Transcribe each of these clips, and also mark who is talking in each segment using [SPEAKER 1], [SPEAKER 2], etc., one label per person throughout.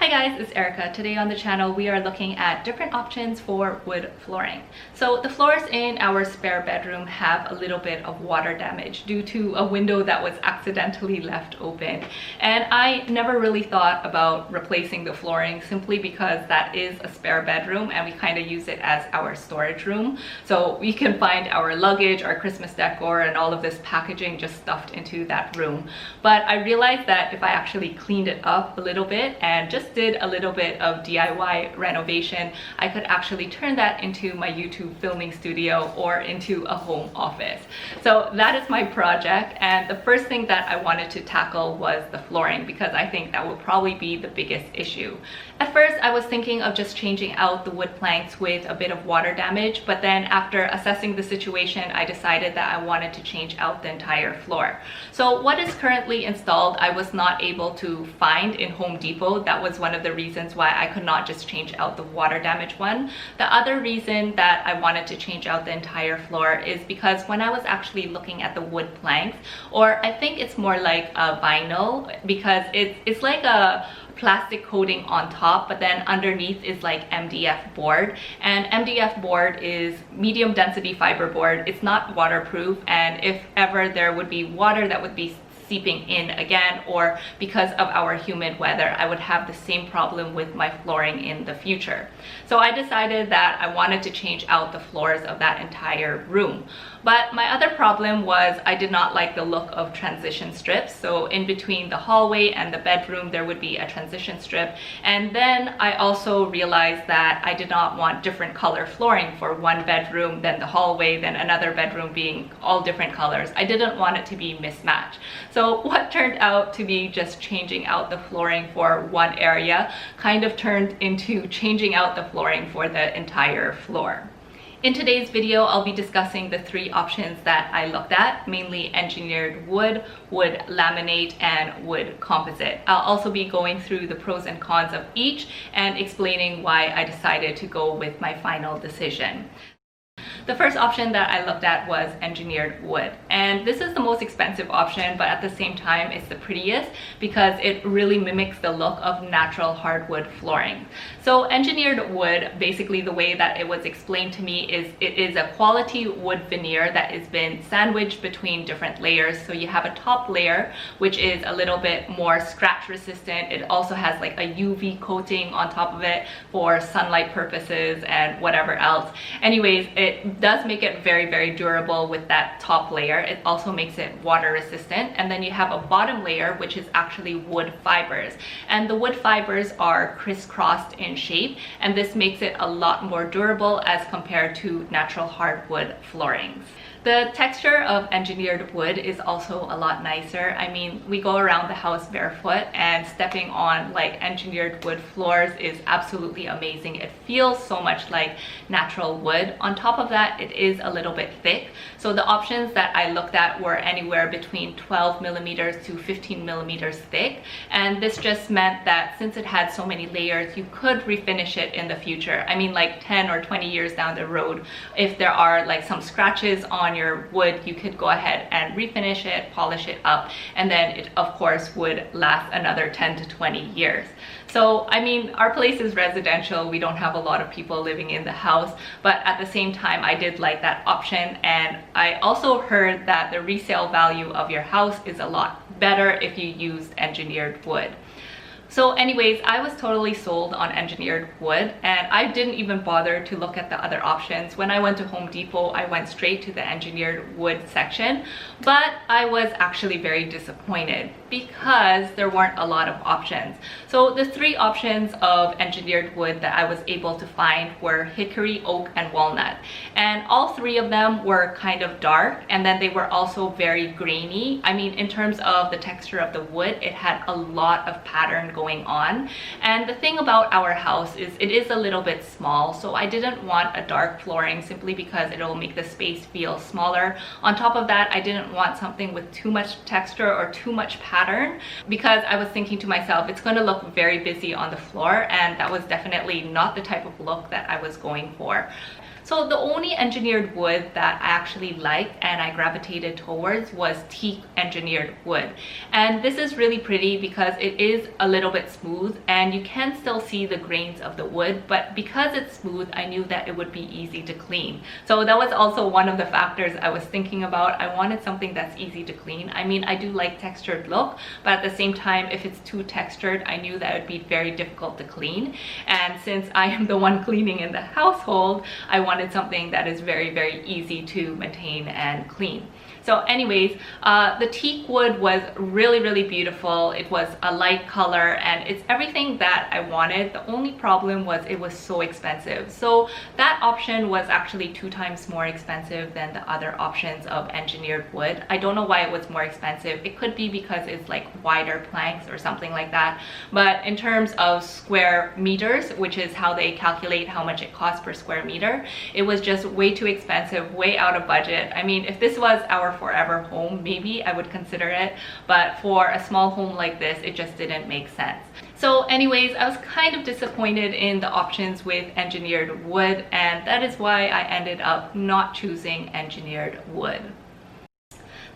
[SPEAKER 1] Hi guys, it's Erica. Today on the channel we are looking at different options for wood flooring. So the floors in our spare bedroom have a little bit of water damage due to a window that was accidentally left open. And I never really thought about replacing the flooring simply because that is a spare bedroom and we kind of use it as our storage room. So we can find our luggage, our Christmas decor, and all of this packaging just stuffed into that room. But I realized that if I actually cleaned it up a little bit and just did a little bit of DIY renovation, I could actually turn that into my YouTube filming studio or into a home office. So that is my project, and the first thing that I wanted to tackle was the flooring because I think that would probably be the biggest issue. At first I was thinking of just changing out the wood planks with a bit of water damage, but then after assessing the situation I decided that I wanted to change out the entire floor. So what is currently installed I was not able to find in Home Depot. That was one of the reasons why I could not just change out the water damage one. The other reason that I wanted to change out the entire floor is because when I was actually looking at the wood planks, or I think it's more like a vinyl because it's like a plastic coating on top, but then underneath is like MDF board, and MDF board is medium density fiber board. It's not waterproof, and if ever there would be water that would be seeping in again, or because of our humid weather, I would have the same problem with my flooring in the future. So I decided that I wanted to change out the floors of that entire room. But my other problem was I did not like the look of transition strips. So in between the hallway and the bedroom there would be a transition strip, and then I also realized that I did not want different color flooring for one bedroom, then the hallway, then another bedroom being all different colors. I didn't want it to be mismatched. So what turned out to be just changing out the flooring for one area kind of turned into changing out the flooring for the entire floor. In today's video, I'll be discussing the three options that I looked at, mainly engineered wood, wood laminate, and wood composite. I'll also be going through the pros and cons of each and explaining why I decided to go with my final decision. The first option that I looked at was engineered wood, and this is the most expensive option, but at the same time it's the prettiest because it really mimics the look of natural hardwood flooring. So engineered wood, basically the way that it was explained to me is it is a quality wood veneer that has been sandwiched between different layers. So you have a top layer which is a little bit more scratch resistant. It also has like a UV coating on top of it for sunlight purposes and whatever else. Anyways, it does make it very durable with that top layer. It also makes it water resistant, and then you have a bottom layer which is actually wood fibers, and the wood fibers are crisscrossed in shape, and this makes it a lot more durable as compared to natural hardwood floorings. The texture of engineered wood is also a lot nicer. I mean, we go around the house barefoot and stepping on like engineered wood floors is absolutely amazing. It feels so much like natural wood. On top of that, it is a little bit thick. So the options that I looked at were anywhere between 12 millimeters to 15 millimeters thick. And this just meant that since it had so many layers, you could refinish it in the future. I mean, like 10 or 20 years down the road, if there are like some scratches on your wood, you could go ahead and refinish it, polish it up, and then it of course would last another 10 to 20 years. So I mean, our place is residential, we don't have a lot of people living in the house, but at the same time I did like that option. And I also heard that the resale value of your house is a lot better if you used engineered wood. So anyways, I was totally sold on engineered wood, and I didn't even bother to look at the other options. When I went to Home Depot, I went straight to the engineered wood section, but I was actually very disappointed because there weren't a lot of options. So the three options of engineered wood that I was able to find were hickory, oak, and walnut, and all three of them were kind of dark, and then they were also very grainy. I mean, in terms of the texture of the wood, it had a lot of pattern going on. And the thing about our house is it is a little bit small, so I didn't want a dark flooring simply because it will make the space feel smaller. On top of that, I didn't want something with too much texture or too much pattern because I was thinking to myself it's going to look very busy on the floor, and that was definitely not the type of look that I was going for. So the only engineered wood that I actually liked and I gravitated towards was teak engineered wood. And this is really pretty because it is a little bit smooth and you can still see the grains of the wood, but because it's smooth, I knew that it would be easy to clean. So that was also one of the factors I was thinking about. I wanted something that's easy to clean. I mean, I do like textured look, but at the same time, if it's too textured, I knew that it would be very difficult to clean. And since I am the one cleaning in the household, I wanted something that is very, very easy to maintain and clean. So anyways, the teak wood was really, really beautiful. It was a light color and it's everything that I wanted. The only problem was it was so expensive. So that option was actually 2 times more expensive than the other options of engineered wood. I don't know why it was more expensive. It could be because it's like wider planks or something like that. But in terms of square meters, which is how they calculate how much it costs per square meter, it was just way too expensive, way out of budget. I mean, if this was our forever home, maybe I would consider it, but for a small home like this, it just didn't make sense. So anyways, I was kind of disappointed in the options with engineered wood, and that is why I ended up not choosing engineered wood.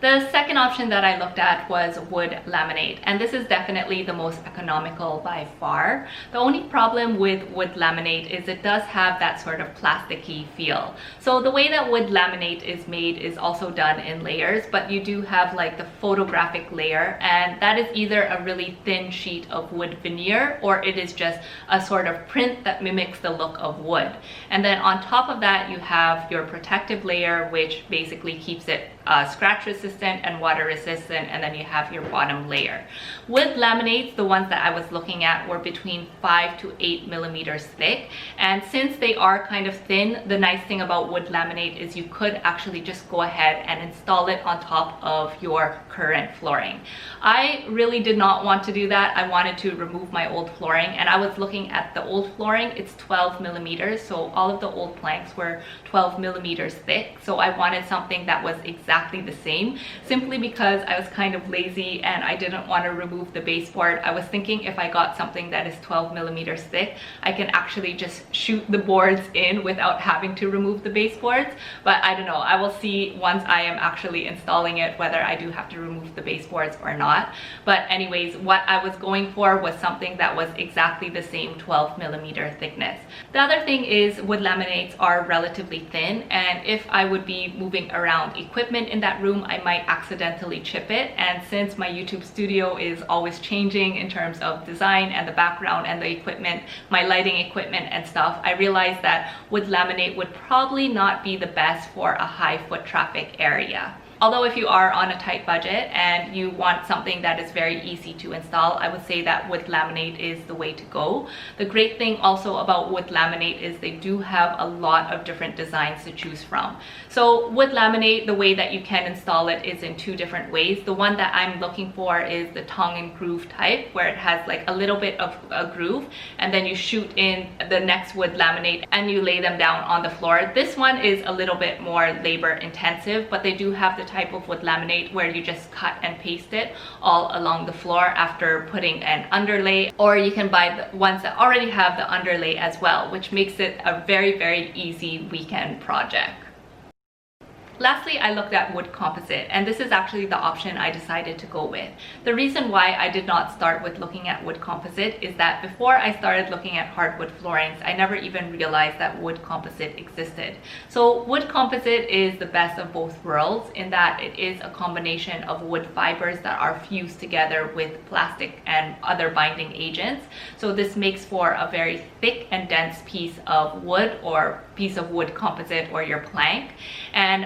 [SPEAKER 1] The second option that I looked at was wood laminate, and this is definitely the most economical by far. The only problem with wood laminate is it does have that sort of plasticky feel. So the way that wood laminate is made is also done in layers, but you do have like the photographic layer, and that is either a really thin sheet of wood veneer or it is just a sort of print that mimics the look of wood. And then on top of that, you have your protective layer, which basically keeps it scratch resistant and water resistant, and then you have your bottom layer. Wood laminates, the ones that I was looking at, were between 5 to 8 millimeters thick, and since they are kind of thin, the nice thing about wood laminate is you could actually just go ahead and install it on top of your current flooring. I really did not want to do that. I wanted to remove my old flooring, and I was looking at the old flooring. It's 12 millimeters, so all of the old planks were 12 millimeters thick, so I wanted something that was exactly the same, simply because I was kind of lazy and I didn't want to remove the baseboard. I was thinking if I got something that is 12 millimeters thick, I can actually just shoot the boards in without having to remove the baseboards. But I don't know, I will see once I am actually installing it whether I do have to remove the baseboards or not. But anyways, what I was going for was something that was exactly the same 12 millimeter thickness. The other thing is wood laminates are relatively thin, and if I would be moving around equipment in that room, I might accidentally chip it. And since my YouTube studio is always changing in terms of design and the background and the equipment, my lighting equipment and stuff, I realized that wood laminate would probably not be the best for a high foot traffic area. Although if you are on a tight budget and you want something that is very easy to install, I would say that wood laminate is the way to go. The great thing also about wood laminate is they do have a lot of different designs to choose from. So wood laminate, the way that you can install it is in 2 different ways. The one that I'm looking for is the tongue and groove type, where it has like a little bit of a groove and then you shoot in the next wood laminate and you lay them down on the floor. This one is a little bit more labor intensive, but they do have the type of wood laminate where you just cut and paste it all along the floor after putting an underlay, or you can buy the ones that already have the underlay as well, which makes it a very, very easy weekend project. Lastly, I looked at wood composite, and this is actually the option I decided to go with. The reason why I did not start with looking at wood composite is that before I started looking at hardwood floorings, I never even realized that wood composite existed. So wood composite is the best of both worlds in that it is a combination of wood fibers that are fused together with plastic and other binding agents. So this makes for a very thick and dense piece of wood, or piece of wood composite, or your plank, and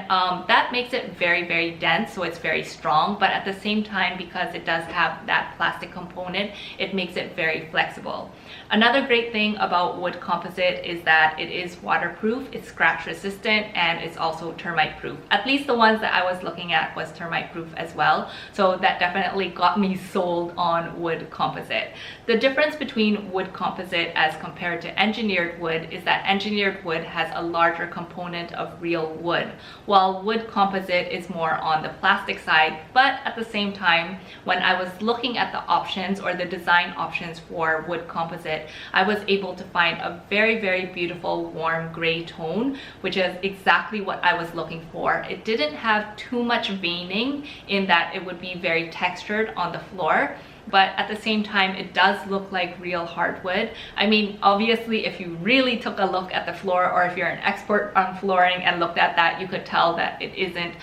[SPEAKER 1] that makes it very, very dense, so it's very strong, but at the same time, because it does have that plastic component, it makes it very flexible. Another great thing about wood composite is that it is waterproof, it's scratch resistant, and it's also termite proof. At least the ones that I was looking at was termite proof as well, so that definitely got me sold on wood composite. The difference between wood composite as compared to engineered wood is that engineered wood has has a larger component of real wood, while wood composite is more on the plastic side. But at the same time, when I was looking at the options or the design options for wood composite, I was able to find a very, very beautiful warm gray tone, which is exactly what I was looking for. It didn't have too much veining in that it would be very textured on the floor, but at the same time it does look like real hardwood. I mean, obviously if you really took a look at the floor, or if you're an expert on flooring and looked at that, you could tell that it isn't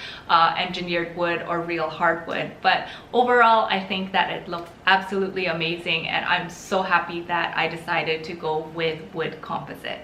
[SPEAKER 1] engineered wood or real hardwood. But overall, I think that it looks absolutely amazing, and I'm so happy that I decided to go with wood composite.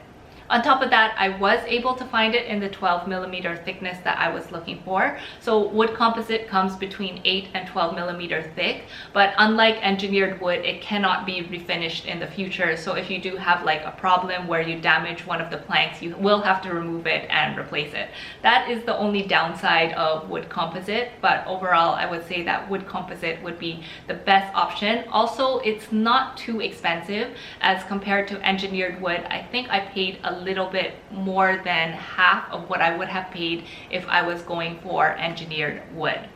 [SPEAKER 1] On top of that, I was able to find it in the 12mm thickness that I was looking for. So wood composite comes between 8 and 12mm thick, but unlike engineered wood, it cannot be refinished in the future. So if you do have like a problem where you damage one of the planks, you will have to remove it and replace it. That is the only downside of wood composite, but overall I would say that wood composite would be the best option. Also, it's not too expensive as compared to engineered wood. I think I paid a little bit more than half of what I would have paid if I was going for engineered wood.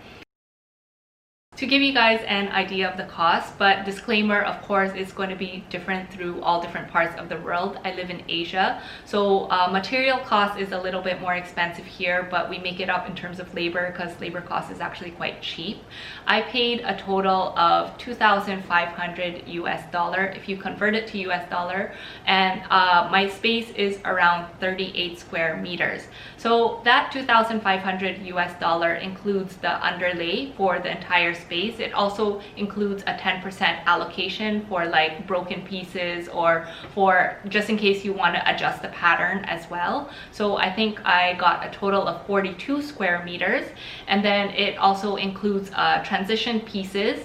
[SPEAKER 1] To give you guys an idea of the cost, but disclaimer, of course, it's going to be different through all different parts of the world. I live in Asia, so material cost is a little bit more expensive here, but we make it up in terms of labor because labor cost is actually quite cheap. I paid a total of $2,500 US if you convert it to US dollar, and my space is around 38 square meters. So that $2,500 US includes the underlay for the entire space. It also includes a 10% allocation for like broken pieces, or for just in case you want to adjust the pattern as well. So I think I got a total of 42 square meters, and then it also includes transition pieces.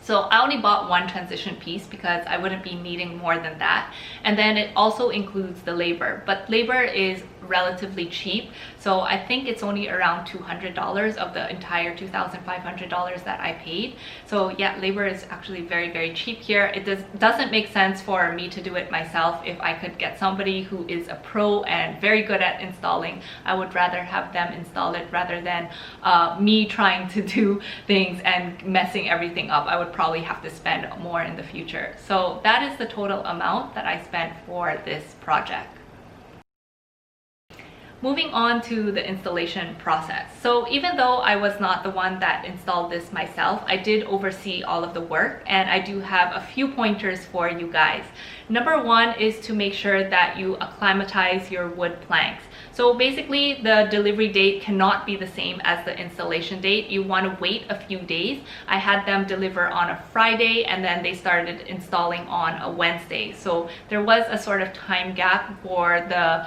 [SPEAKER 1] So I only bought one transition piece because I wouldn't be needing more than that. And then it also includes the labor, but labor is relatively cheap. So I think it's only around $200 of the entire $2,500 that I paid. So yeah, labor is actually very, very cheap here. It doesn't make sense for me to do it myself. If I could get somebody who is a pro and very good at installing, I would rather have them install it rather than me trying to do things and messing everything up. I would probably have to spend more in the future. So that is the total amount that I spent for this project. Moving on to the installation process. So even though I was not the one that installed this myself, I did oversee all of the work, and I do have a few pointers for you guys. Number one is to make sure that you acclimatize your wood planks. So basically the delivery date cannot be the same as the installation date. You want to wait a few days. I had them deliver on a Friday, and then they started installing on a Wednesday. So there was a sort of time gap for the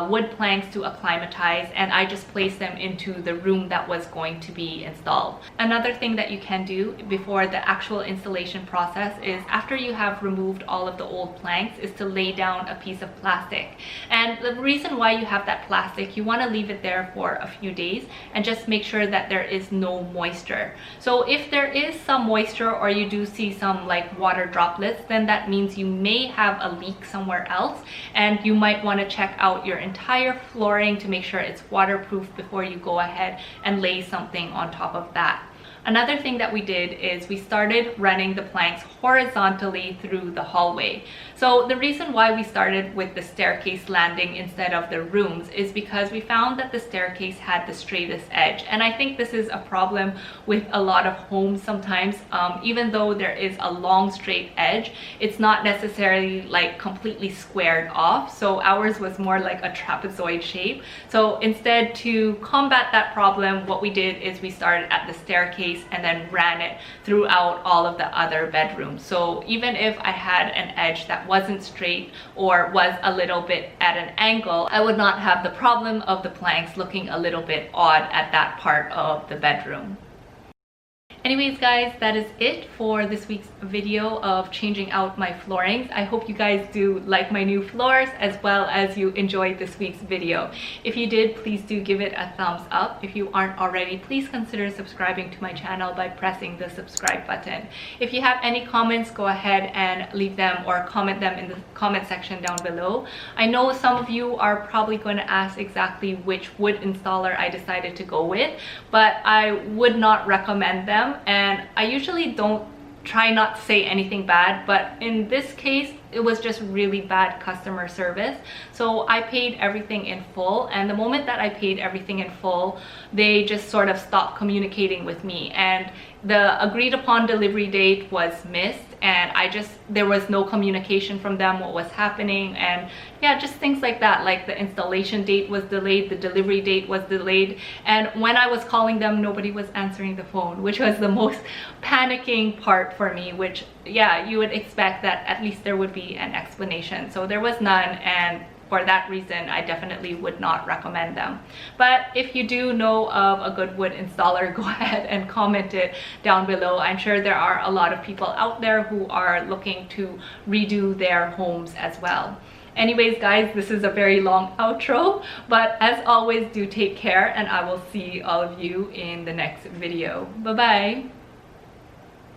[SPEAKER 1] wood planks to acclimatize, and I just placed them into the room that was going to be installed. Another thing that you can do before the actual installation process is, after you have removed all of the old planks, is to lay down a piece of plastic. And the reason why you have that plastic, you want to leave it there for a few days and just make sure that there is no moisture. So if there is some moisture, or you do see some like water droplets, then that means you may have a leak somewhere else, and you might want to check out your entire flooring to make sure it's waterproof before you go ahead and lay something on top of that. Another thing that we did is we started running the planks horizontally through the hallway. So the reason why we started with the staircase landing instead of the rooms is because we found that the staircase had the straightest edge. And I think this is a problem with a lot of homes sometimes. Even though there is a long straight edge, it's not necessarily like completely squared off. So ours was more like a trapezoid shape. So instead, to combat that problem, what we did is we started at the staircase and then ran it throughout all of the other bedrooms. So even if I had an edge that wasn't straight or was a little bit at an angle, I would not have the problem of the planks looking a little bit odd at that part of the bedroom. Anyways guys, that is it for this week's video of changing out my floorings. I hope you guys do like my new floors as well as you enjoyed this week's video. If you did, please do give it a thumbs up. If you aren't already, please consider subscribing to my channel by pressing the subscribe button. If you have any comments, go ahead and leave them or comment them in the comment section down below. I know some of you are probably going to ask exactly which wood installer I decided to go with, but I would not recommend them. And I usually don't try not to say anything bad, but in this case it was just really bad customer service. So I paid everything in full, and the moment that I paid everything in full, they just sort of stopped communicating with me, and the agreed upon delivery date was missed, and there was no communication from them what was happening. And yeah, just things like that, like the installation date was delayed, the delivery date was delayed, and when I was calling them, nobody was answering the phone, which was the most panicking part for me. Which, yeah, you would expect that at least there would be an explanation. So there was none, and for that reason I definitely would not recommend them. But if you do know of a good wood installer, go ahead and comment it down below. I'm sure there are a lot of people out there who are looking to redo their homes as well. Anyways guys, this is a very long outro, but as always, do take care, and I will see all of you in the next video. Bye bye.